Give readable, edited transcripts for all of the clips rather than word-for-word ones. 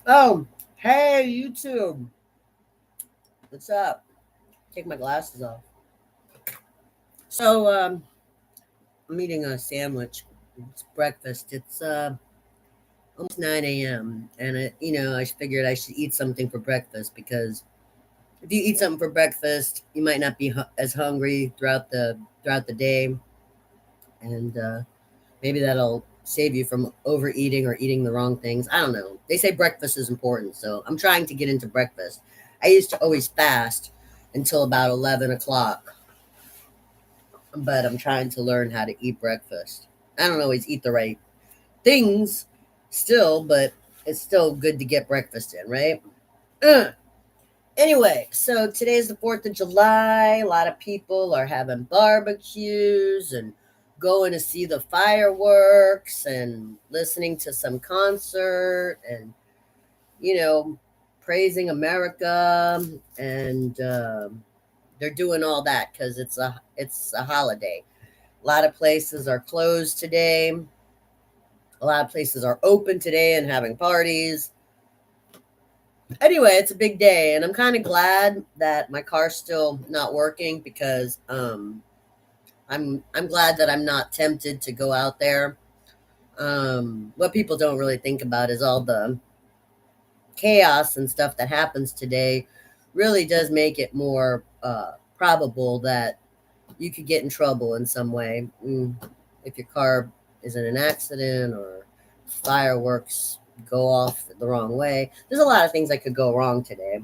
Oh, hey, YouTube. What's up? Take my glasses off. So, I'm eating a sandwich. It's breakfast. It's almost 9 a.m. And I figured I should eat something for breakfast because if you eat something for breakfast, you might not be as hungry throughout the day, and maybe that'll save you from overeating or eating the wrong things. I don't know. They say breakfast is important, so I'm trying to get into breakfast. I used to always fast until about 11 o'clock, but I'm trying to learn how to eat breakfast. I don't always eat the right things still, but it's still good to get breakfast in, right? Uh. Anyway, so today's the 4th of July. A lot of people are having barbecues and going to see the fireworks and listening to some concert and, you know, praising America. And they're doing all that because it's a holiday. A lot of places are closed today. A lot of places are open today and having parties. Anyway, it's a big day, and I'm kind of glad that my car's still not working because I'm glad that I'm not tempted to go out there. What people don't really think about is all the chaos and stuff that happens today. Really does make it more probable that you could get in trouble in some way. If your car is in an accident or fireworks go off the wrong way. There's a lot of things that could go wrong today.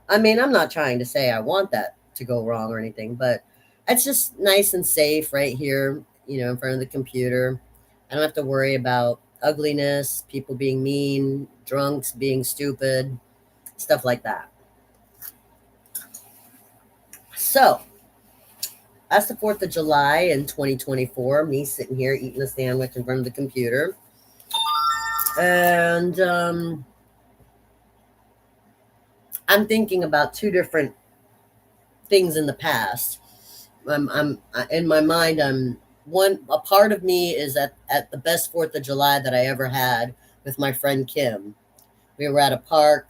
I mean, I'm not trying to say I want that to go wrong or anything, but it's just nice and safe right here, in front of the computer. I don't have to worry about ugliness, people being mean, drunks being stupid, stuff like that. So, that's the 4th of July in 2024. Me sitting here eating a sandwich in front of the computer. And I'm thinking about two different things in the past. I'm in my mind. A part of me is at the best 4th of July that I ever had with my friend Kim. We were at a park.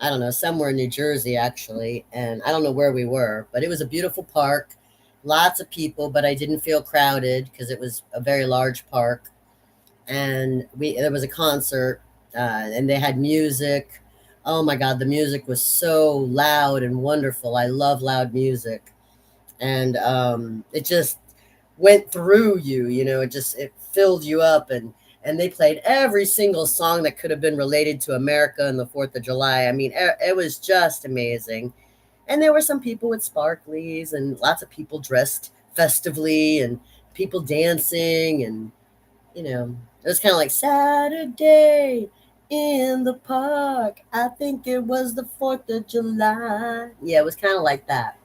I don't know, somewhere in New Jersey actually, and I don't know where we were, but it was a beautiful park, lots of people, but I didn't feel crowded because it was a very large park, and we there was a concert, and they had music. Oh my God, the music was so loud and wonderful. I love loud music, and it just went through you. It filled you up, and they played every single song that could have been related to America and the 4th of July. I mean, it was just amazing. And there were some people with sparklies and lots of people dressed festively and people dancing, and it was kind of like Saturday in the park. I think it was the 4th of July. Yeah, it was kind of like that.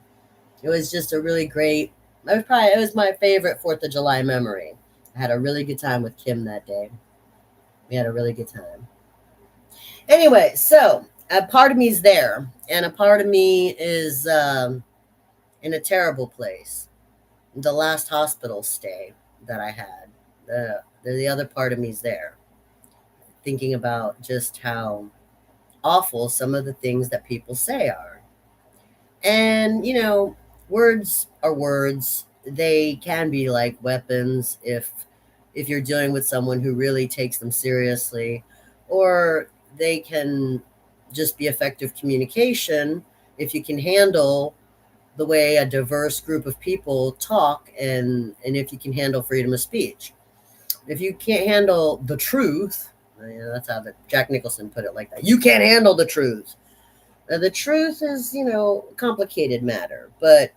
It was just a really great. It was my favorite 4th of July memory. I had a really good time with Kim that day. We had a really good time. Anyway, so a part of me is there, and a part of me is in a terrible place. The last hospital stay that I had, the other part of me is there, thinking about just how awful some of the things that people say are. And words are words. They can be like weapons if you're dealing with someone who really takes them seriously, or they can just be effective communication if you can handle the way a diverse group of people talk, and if you can handle freedom of speech. If you can't handle the truth, that's how Jack Nicholson put it like that. You can't handle the truth. The truth is, a complicated matter, but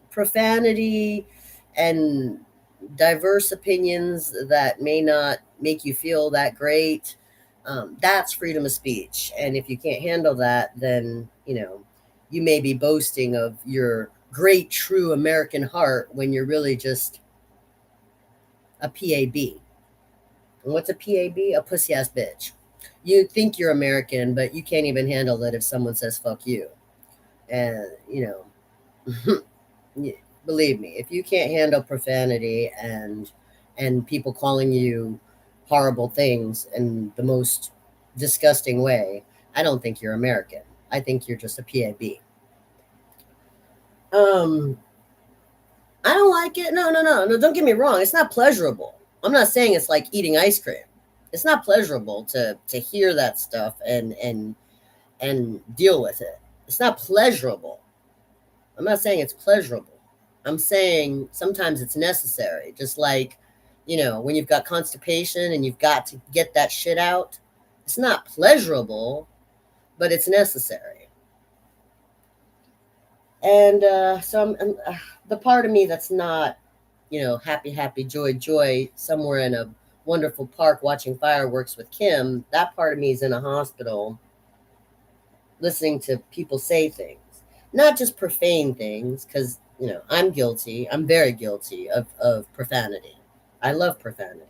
profanity and diverse opinions that may not make you feel that great, that's freedom of speech. And if you can't handle that, then, you may be boasting of your great, true American heart when you're really just a PAB. And what's a PAB? A pussy ass bitch. You think you're American, but you can't even handle it if someone says fuck you. And, yeah, believe me, if you can't handle profanity and people calling you horrible things and the most disgusting way, I don't think you're American. I think you're just a PAB. Um, I don't like it. No, no, no, no. Don't get me wrong. It's not pleasurable. I'm not saying it's like eating ice cream. It's not pleasurable to hear that stuff and deal with it. It's not pleasurable. I'm not saying it's pleasurable. I'm saying sometimes it's necessary. Just like, when you've got constipation and you've got to get that shit out, it's not pleasurable, but it's necessary. And so the part of me that's not, happy, happy, joy, joy, somewhere in a wonderful park watching fireworks with Kim, that part of me is in a hospital listening to people say things, not just profane things, because, I'm guilty. I'm very guilty of profanity. I love profanity.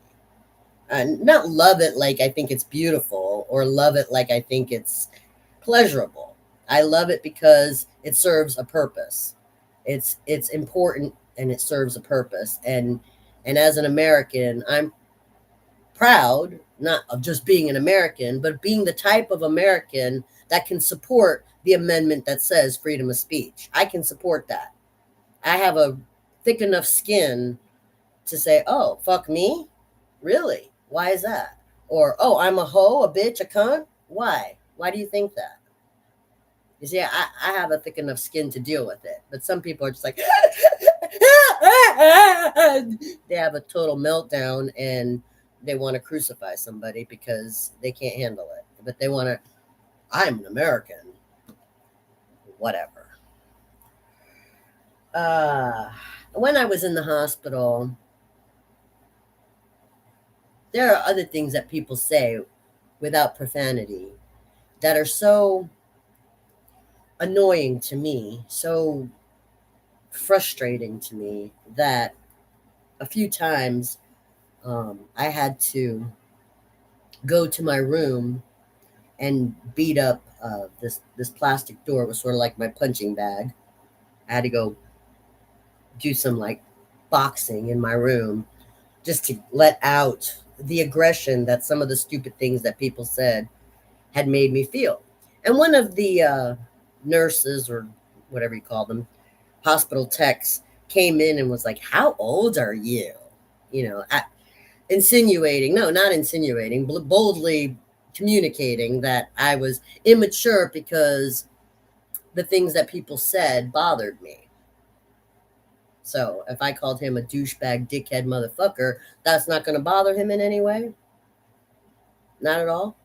Not love it like I think it's beautiful or love it like I think it's pleasurable. I love it because it serves a purpose. It's important and it serves a purpose. And as an American, I'm proud not of just being an American, but being the type of American that can support the amendment that says freedom of speech. I can support that. I have a thick enough skin to say, "Oh, fuck me? Really? Why is that?" Or, "Oh, I'm a hoe, a bitch, a cunt." Why? Why do you think that? You see, I have a thick enough skin to deal with it. But some people are just like, they have a total meltdown and they want to crucify somebody because they can't handle it. But they want to, I'm an American. Whatever. Uh, when I was in the hospital, there are other things that people say without profanity that are so annoying to me, so frustrating to me that a few times I had to go to my room and beat up this plastic door. It was sort of like my punching bag. I had to go do some like boxing in my room just to let out the aggression that some of the stupid things that people said had made me feel. And one of the nurses, or whatever you call them, hospital techs, came in and was like, "How old are you?" Insinuating, no, not insinuating, boldly communicating that I was immature because the things that people said bothered me. So if I called him a douchebag, dickhead, motherfucker, that's not going to bother him in any way. Not at all.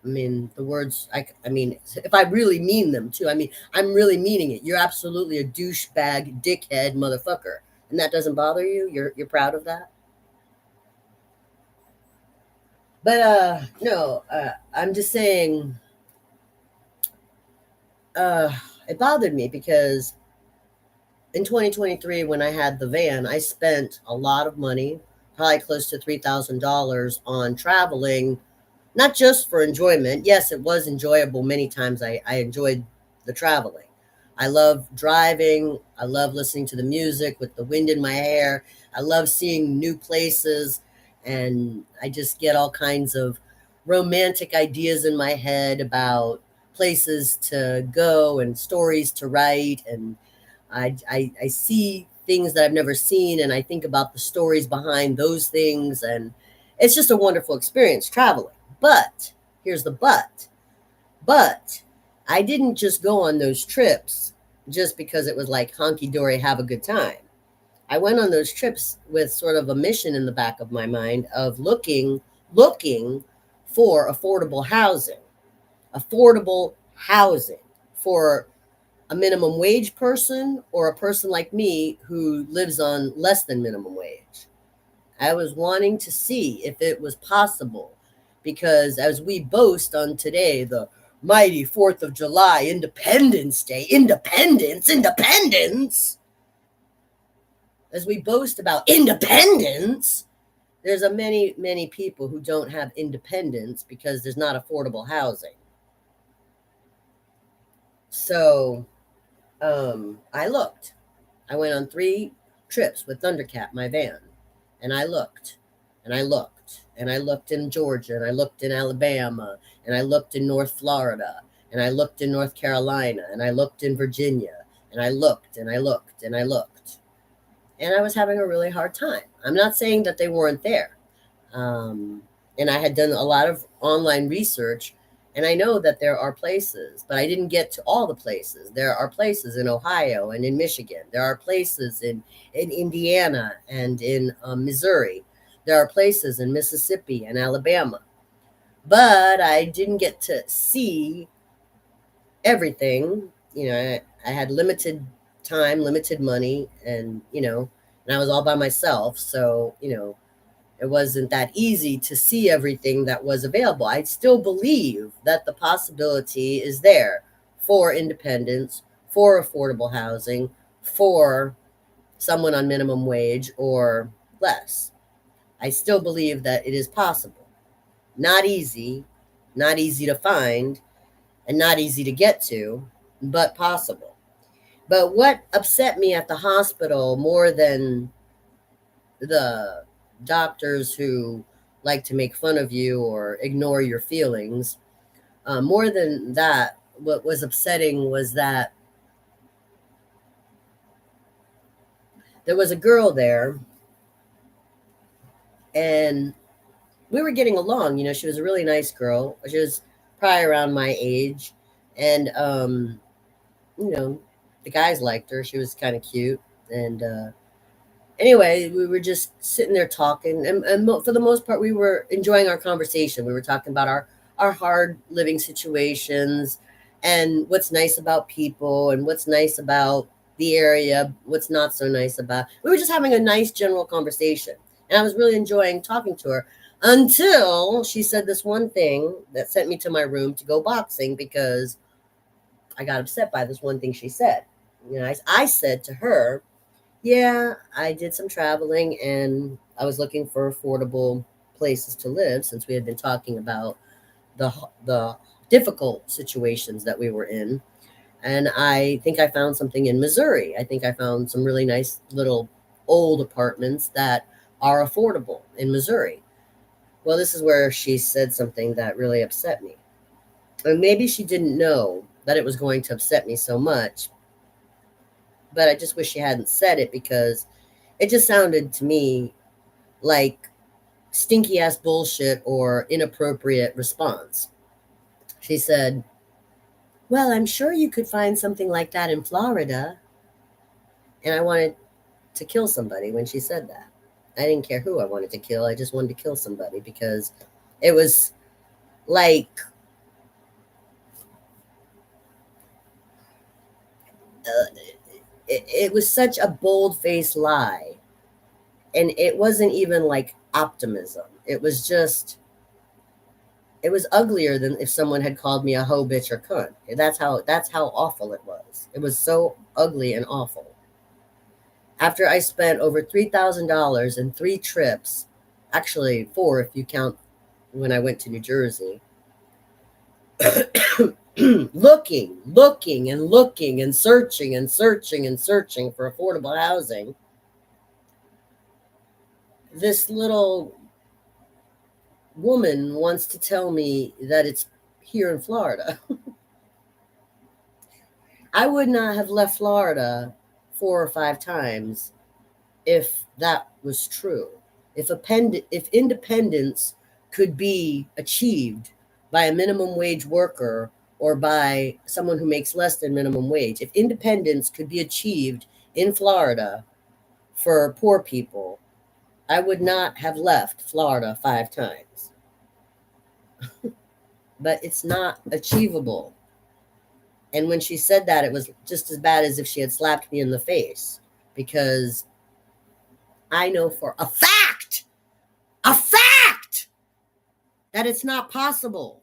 I mean, the words, I mean, if I really mean them too, I mean, I'm really meaning it. You're absolutely a douchebag, dickhead, motherfucker. And that doesn't bother you? You're proud of that? But no, I'm just saying, uh, it bothered me because in 2023, when I had the van, I spent a lot of money, probably close to $3,000 on traveling, not just for enjoyment. Yes, it was enjoyable. Many times I enjoyed the traveling. I love driving. I love listening to the music with the wind in my hair. I love seeing new places. And I just get all kinds of romantic ideas in my head about places to go and stories to write. And I see things that I've never seen, and I think about the stories behind those things. And it's just a wonderful experience traveling. But here's the but I didn't just go on those trips just because it was like honky dory, have a good time. I went on those trips with sort of a mission in the back of my mind of looking for affordable housing for a minimum wage person or a person like me who lives on less than minimum wage. I was wanting to see if it was possible because as we boast on today, the mighty 4th of July, Independence Day, independence, as we boast about independence, there's a many people who don't have independence because there's not affordable housing. So I looked. I went on 3 trips with Thundercat, my van, and I looked. And I looked, and I looked in Georgia, and I looked in Alabama, and I looked in North Florida, and I looked in North Carolina, and I looked in Virginia, and I looked, and I looked, and I looked. And I was having a really hard time. I'm not saying that they weren't there. Um, and I had done a lot of online research, and I know that there are places, but I didn't get to all the places. There are places in Ohio and in Michigan. There are places in Indiana and in Missouri. There are places in Mississippi and Alabama. But I didn't get to see everything. I had limited time, limited money, and I was all by myself. So, it wasn't that easy to see everything that was available. I still believe that the possibility is there for independence, for affordable housing, for someone on minimum wage or less. I still believe that it is possible. Not easy to find, and not easy to get to, but possible. But what upset me at the hospital more than the doctors who like to make fun of you or ignore your feelings, more than that, what was upsetting was that there was a girl there, and we were getting along. She was a really nice girl. She was probably around my age, and you know, the guys liked her. She was kind of cute, and anyway, we were just sitting there talking, and for the most part, we were enjoying our conversation. We were talking about our hard living situations, and what's nice about people, and what's nice about the area, what's not so nice about. We were just having a nice general conversation, and I was really enjoying talking to her until she said this one thing that sent me to my room to go boxing because I got upset by this one thing she said. I said to her, yeah, I did some traveling and I was looking for affordable places to live since we had been talking about the difficult situations that we were in. And I think I found something in Missouri. I think I found some really nice little old apartments that are affordable in Missouri. Well, this is where she said something that really upset me. And maybe she didn't know that it was going to upset me so much, but I just wish she hadn't said it because it just sounded to me like stinky ass bullshit or inappropriate response. She said, well, I'm sure you could find something like that in Florida. And I wanted to kill somebody when she said that. I didn't care who I wanted to kill. I just wanted to kill somebody because it was like it was such a bold faced lie. And it wasn't even like optimism. It was uglier than if someone had called me a hoe, bitch, or cunt. That's how awful it was. It was so ugly and awful. After I spent over $3,000 in 3 trips, actually four if you count when I went to New Jersey, looking and looking and searching and searching and searching for affordable housing, this little woman wants to tell me that it's here in Florida. I would not have left Florida 4 or 5 times if that was true. If independence could be achieved by a minimum wage worker or by someone who makes less than minimum wage, if independence could be achieved in Florida for poor people, I would not have left Florida 5 times. But it's not achievable. And when she said that, it was just as bad as if she had slapped me in the face because I know for a fact, that it's not possible.